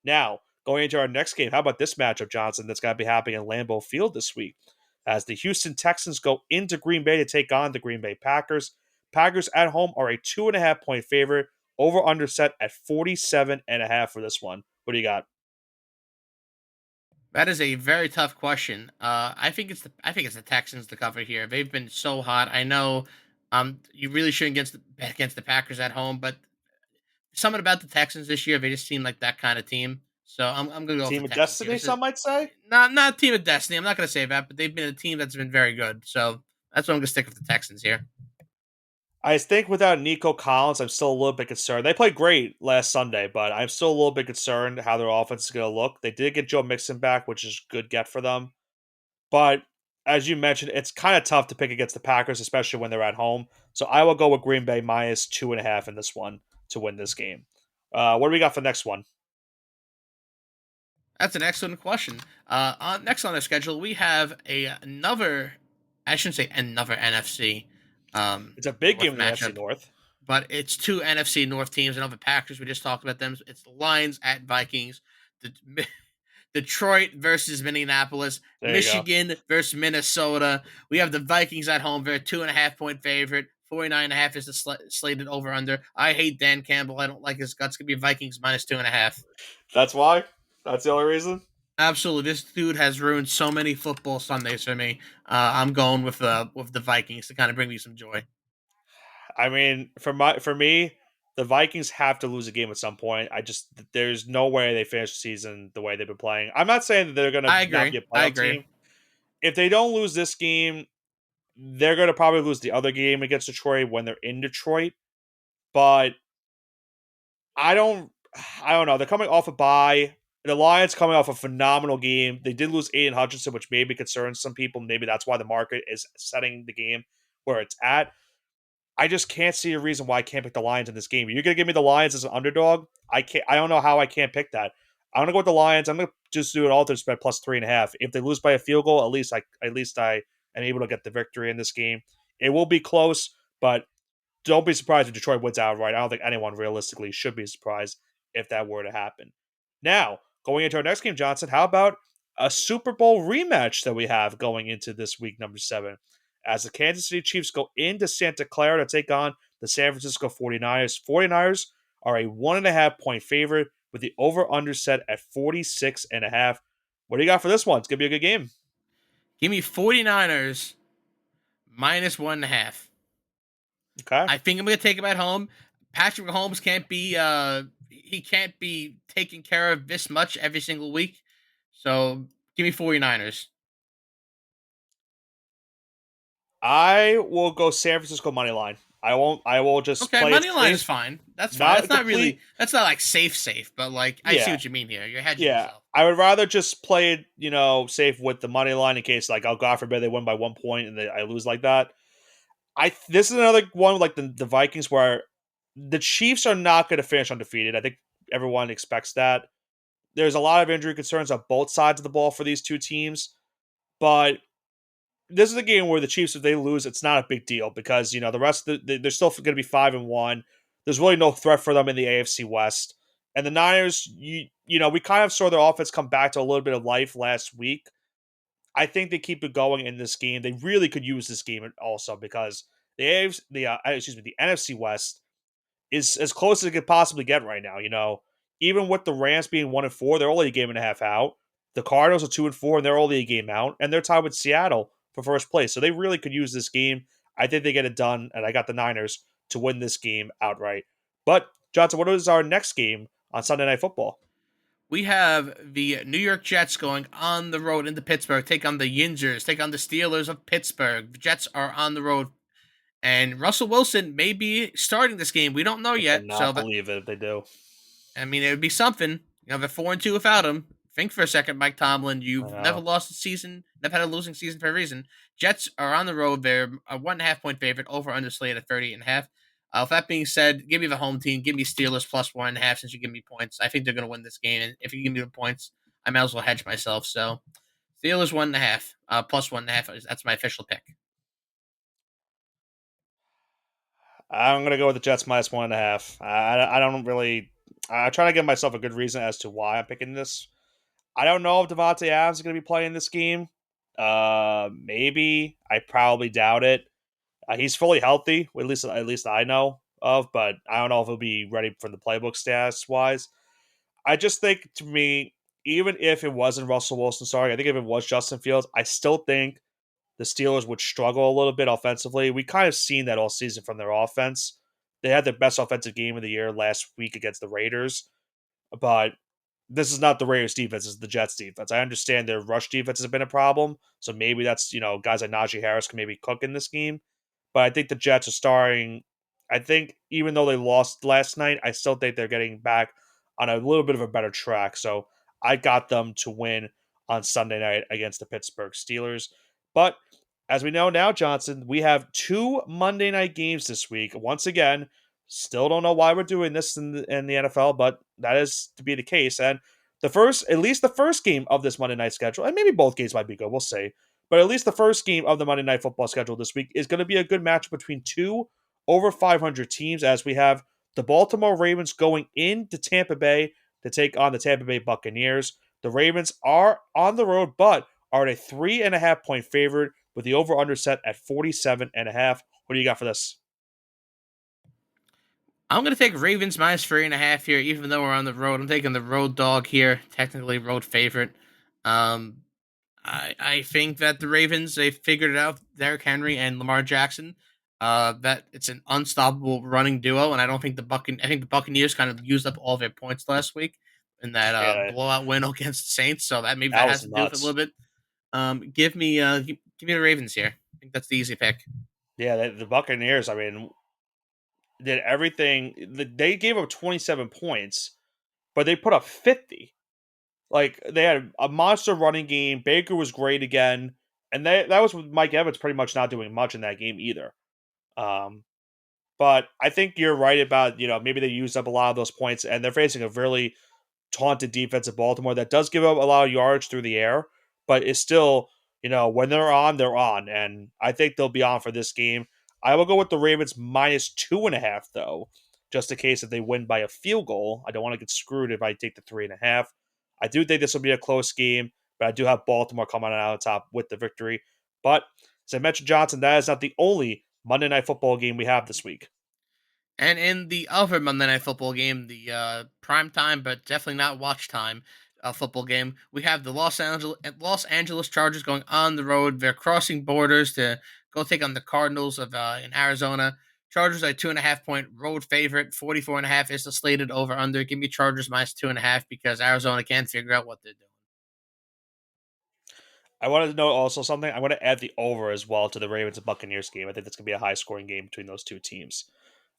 Now, going into our next game, how about this matchup, Johnson, that's going to be happening in Lambeau Field this week? As the Houston Texans go into Green Bay to take on the Green Bay Packers. Packers at home are a 2.5-point favorite, over under set at 47.5 for this one. What do you got? That is a very tough question. I think it's the Texans to cover here. They've been so hot. I know you really shouldn't bet against the Packers at home, but something about the Texans this year, they just seem like that kind of team. So I'm gonna go with the Team of Texans here. Destiny, This is some might say? not a team of destiny. I'm not gonna say that, but they've been a team that's been very good. So that's why I'm gonna stick with the Texans here. I think without Nico Collins, I'm still a little bit concerned. They played great last Sunday, but I'm still a little bit concerned how their offense is going to look. They did get Joe Mixon back, which is a good get for them. But as you mentioned, it's kind of tough to pick against the Packers, especially when they're at home. So I will go with Green Bay -2.5 in this one to win this game. What do we got for the next one? That's an excellent question. Next on our schedule, we have another. I shouldn't say another NFC It's a big game North in the NFC matchup, North. but it's two NFC North teams. And of the Packers, we just talked about them. It's the Lions at Vikings, the Detroit versus Minneapolis, There you go. Michigan versus Minnesota. We have the Vikings at home. They're a 2.5-point favorite. 49.5 is the slated over under. I hate Dan Campbell. I don't like his guts. Could be Vikings -2.5. That's why? That's the only reason? Absolutely, this dude has ruined so many football Sundays for me. I'm going with the Vikings to kind of bring me some joy. I mean, for me, the Vikings have to lose a game at some point. There's no way they finish the season the way they've been playing. I'm not saying that they're gonna I not be agree. a I playoff agree. team. If they don't lose this game, they're gonna probably lose the other game against Detroit when they're in Detroit. But I don't I don't know. They're coming off a bye. The Lions coming off a phenomenal game. They did lose Aiden Hutchinson, which maybe concerns some people. Maybe that's why the market is setting the game where it's at. I just can't see a reason why I can't pick the Lions in this game. You're gonna give me the Lions as an underdog. I can't. I don't know how I can't pick that. I'm gonna go with the Lions. I'm gonna just do an alter spread +3.5. If they lose by a field goal, at least I am able to get the victory in this game. It will be close, but don't be surprised if Detroit wins outright. I don't think anyone realistically should be surprised if that were to happen. Now, going into our next game, Johnson, how about a Super Bowl rematch that we have going into this week, number 7? As the Kansas City Chiefs go into Santa Clara to take on the San Francisco 49ers. 49ers are a 1.5 point favorite with the over-under set at 46.5. What do you got for this one? It's going to be a good game. Give me 49ers minus 1.5. Okay. I think I'm going to take him at home. Patrick Mahomes can't be he can't be taken care of this much every single week. So give me 49ers. I will go San Francisco money line. I won't. I will just Okay, play it money line is safe. fine. That's fine. Not That's a not really. complete. That's not like safe, but like I see Yeah, what you mean here. You're hedging yeah. yourself. I would rather just play it, safe with the money line in case, like, oh God forbid they win by 1 point and I lose like that. This is another one like the Vikings where the Chiefs are not going to finish undefeated. I think everyone expects that. There's a lot of injury concerns on both sides of the ball for these two teams, but this is a game where the Chiefs, if they lose, it's not a big deal because the rest of they're still going to be 5-1. There's really no threat for them in the AFC West, and the Niners. We kind of saw their offense come back to a little bit of life last week. I think they keep it going in this game. They really could use this game also because the AFC, the NFC West is as close as it could possibly get right now. Even with the Rams being 1-4, they're only a game and a half out. The Cardinals are 2-4, and they're only a game out, and they're tied with Seattle for first place. So they really could use this game. I think they get it done, and I got the Niners to win this game outright. But Johnson, what is our next game on Sunday Night Football? We have the New York Jets going on the road into Pittsburgh, take on the Yinzers, take on the Steelers of Pittsburgh. The Jets are on the road, and Russell Wilson may be starting this game. We don't know I yet, so cannot believe it if they do. I mean, it would be something. They're 4-2 without him. Think for a second, Mike Tomlin. I You've never know. lost a season, never had a losing season for a reason. Jets are on the road. They're a 1.5 point favorite over under slate at 38.5. With that being said, give me the home team. Give me Steelers plus 1.5 since you give me points. I think they're going to win this game. And if you give me the points, I might as well hedge myself. So Steelers 1.5, plus 1.5. That's my official pick. I'm going to go with the Jets minus 1.5. I don't really. I try to give myself a good reason as to why I'm picking this. I don't know if Devontae Adams is going to be playing this game. Maybe. I probably doubt it. He's fully healthy, at least I know of, but I don't know if he'll be ready for the playbook status wise. I just think, to me, even if it wasn't Russell Wilson starting, I think if it was Justin Fields, I still think the Steelers would struggle a little bit offensively. We kind of seen that all season from their offense. They had their best offensive game of the year last week against the Raiders, but this is not the Raiders defense, it's the Jets defense. I understand their rush defense has been a problem, so maybe that's, guys like Najee Harris can maybe cook in this game. But I think the Jets are starting. I think even though they lost last night, I still think they're getting back on a little bit of a better track. So I got them to win on Sunday night against the Pittsburgh Steelers. But as we know now, Johnson, we have two Monday night games this week. Once again, still don't know why we're doing this in the NFL, but that is to be the case. And at least the first game of this Monday night schedule, and maybe both games might be good, we'll see. But at least the first game of the Monday Night Football schedule this week is going to be a good match between two over 500 teams, as we have the Baltimore Ravens going into Tampa Bay to take on the Tampa Bay Buccaneers. The Ravens are on the road, but are at a 3.5 point favorite with the over-under set at 47.5. What do you got for this? I'm going to take Ravens minus 3.5 here, even though we're on the road. I'm taking the road dog here, technically road favorite. Um, I think that the Ravens, they figured it out, Derrick Henry and Lamar Jackson, that it's an unstoppable running duo, and I don't think I think the Buccaneers kind of used up all their points last week in that Yeah, blowout win against the Saints, so that maybe that that has was to do with it a little nuts. bit. Give me the Ravens here. I think that's the easy pick. Yeah, the Buccaneers, I mean, did everything. They gave up 27 points, but they put up 50. Like, they had a monster running game. Baker was great again, and that was with Mike Evans pretty much not doing much in that game either. Um, but I think you're right about maybe they used up a lot of those points, and they're facing a really taunted defense of Baltimore that does give up a lot of yards through the air, but it's still when they're on, and I think they'll be on for this game. I will go with the Ravens minus 2.5, though, just in case if they win by a field goal. I don't want to get screwed if I take the 3.5. I do think this will be a close game, but I do have Baltimore coming out on top with the victory. But as I mentioned, Johnson, that is not the only Monday Night Football game we have this week. And in the other Monday Night Football game, the prime time, but definitely not watch time football game, we have the Los Angeles Chargers going on the road. They're crossing borders to go take on the Cardinals of in Arizona. Chargers are a 2.5 point road favorite. 44.5 is the slated over under. Give me Chargers minus 2.5 because Arizona can't figure out what they're doing. I wanted to know also something. I want to add the over as well to the Ravens and Buccaneers game. I think that's going to be a high scoring game between those two teams.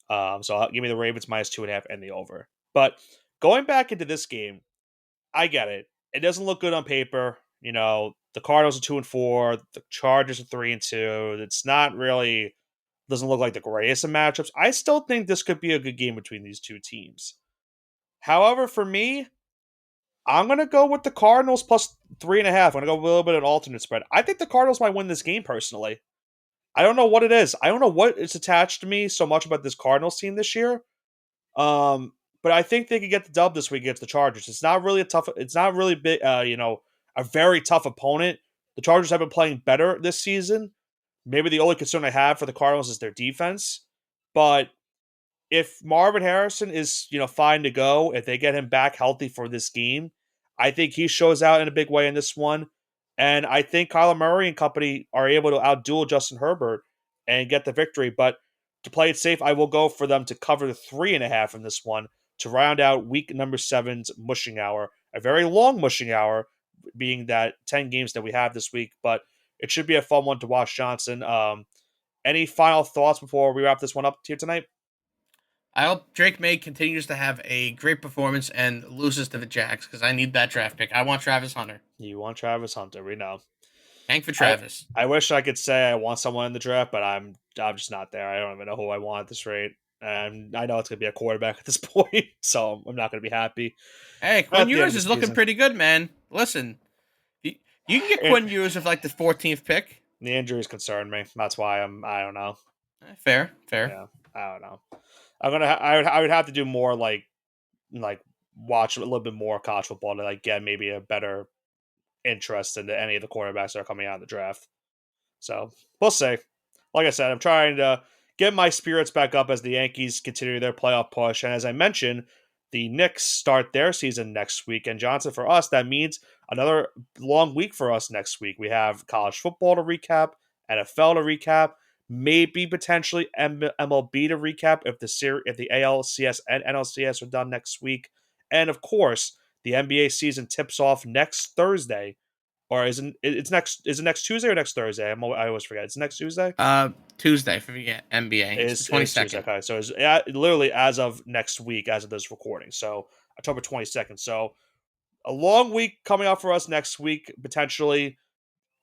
So give me the Ravens minus 2.5 and the over. But going back into this game, I get it. It doesn't look good on paper. The Cardinals are 2-4, the Chargers are 3-2. It's not really doesn't look like the greatest of matchups. I still think this could be a good game between these two teams. However, for me, I'm gonna go with the Cardinals plus 3.5. I'm gonna go a little bit of an alternate spread. I think the Cardinals might win this game personally. I don't know what it is. I don't know what is attached to me so much about this Cardinals team this year. Um, but I think they could get the dub this week against the Chargers. It's not really a tough. It's not really big. A very tough opponent. The Chargers have been playing better this season. Maybe the only concern I have for the Cardinals is their defense. But if Marvin Harrison is, fine to go, if they get him back healthy for this game, I think he shows out in a big way in this one. And I think Kyler Murray and company are able to outduel Justin Herbert and get the victory. But to play it safe, I will go for them to cover the 3.5 in this one to round out week number 7's mushing hour. A very long mushing hour, being that 10 games that we have this week. But it should be a fun one to watch, Johnson. Any final thoughts before we wrap this one up here tonight? I hope Drake May continues to have a great performance and loses to the Jags because I need that draft pick. I want Travis Hunter. You want Travis Hunter, we know. Hank for Travis. I wish I could say I want someone in the draft, but I'm just not there. I don't even know who I want at this rate. And I know it's going to be a quarterback at this point, so I'm not going to be happy. Hey, Quinn Ewers is looking pretty good, man. Listen, you can get Quinn Ewers with like the 14th pick. The injuries concern me. That's why I don't know. Fair. Yeah, I don't know. I would have to do more like watch a little bit more college football to get maybe a better interest into any of the quarterbacks that are coming out of the draft. So we'll see. Like I said, I'm trying to get my spirits back up as the Yankees continue their playoff push. And as I mentioned, the Knicks start their season next week. And Johnson, for us, that means another long week for us next week. We have college football to recap, NFL to recap, maybe potentially MLB to recap if the ALCS and NLCS are done next week. And of course, the NBA season tips off next Thursday. Or is it next Tuesday or next Thursday? I always forget. It's next Tuesday? Tuesday for the NBA. It's the 22nd. Okay, so it's literally as of next week, as of this recording. So October 22nd. So a long week coming up for us next week, potentially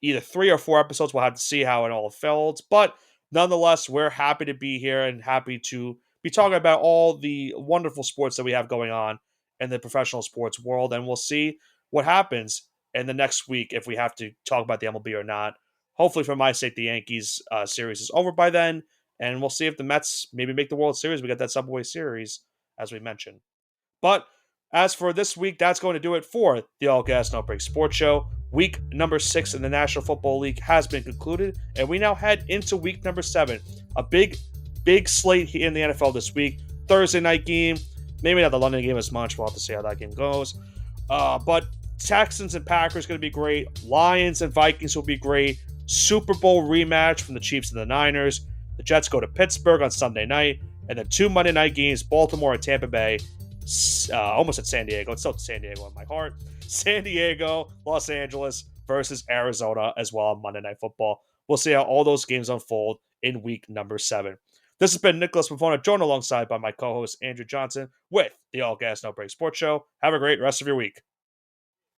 either 3 or 4 episodes. We'll have to see how it all folds. But nonetheless, we're happy to be here and happy to be talking about all the wonderful sports that we have going on in the professional sports world. And we'll see what happens in the next week if we have to talk about the MLB or not. Hopefully, for my sake, the Yankees series is over by then. And we'll see if the Mets maybe make the World Series. We got that Subway Series, as we mentioned. But as for this week, that's going to do it for the All Gas No Break Sports Show. Week number 6 in the National Football League has been concluded, and we now head into week number 7. A big slate here in the NFL this week. Thursday night game, maybe not the London game as much. We'll have to see how that game goes. But Texans and Packers going to be great. Lions and Vikings will be great. Super Bowl rematch from the Chiefs and the Niners. The Jets go to Pittsburgh on Sunday night, and then 2 Monday night games: Baltimore and Tampa Bay. Almost at San Diego. It's still San Diego in my heart. San Diego, Los Angeles versus Arizona as well on Monday Night Football. We'll see how all those games unfold in week number 7. This has been Nicholas Pavona, joined alongside by my co-host Andrew Johnson with the All Gas No Break Sports Show. Have a great rest of your week.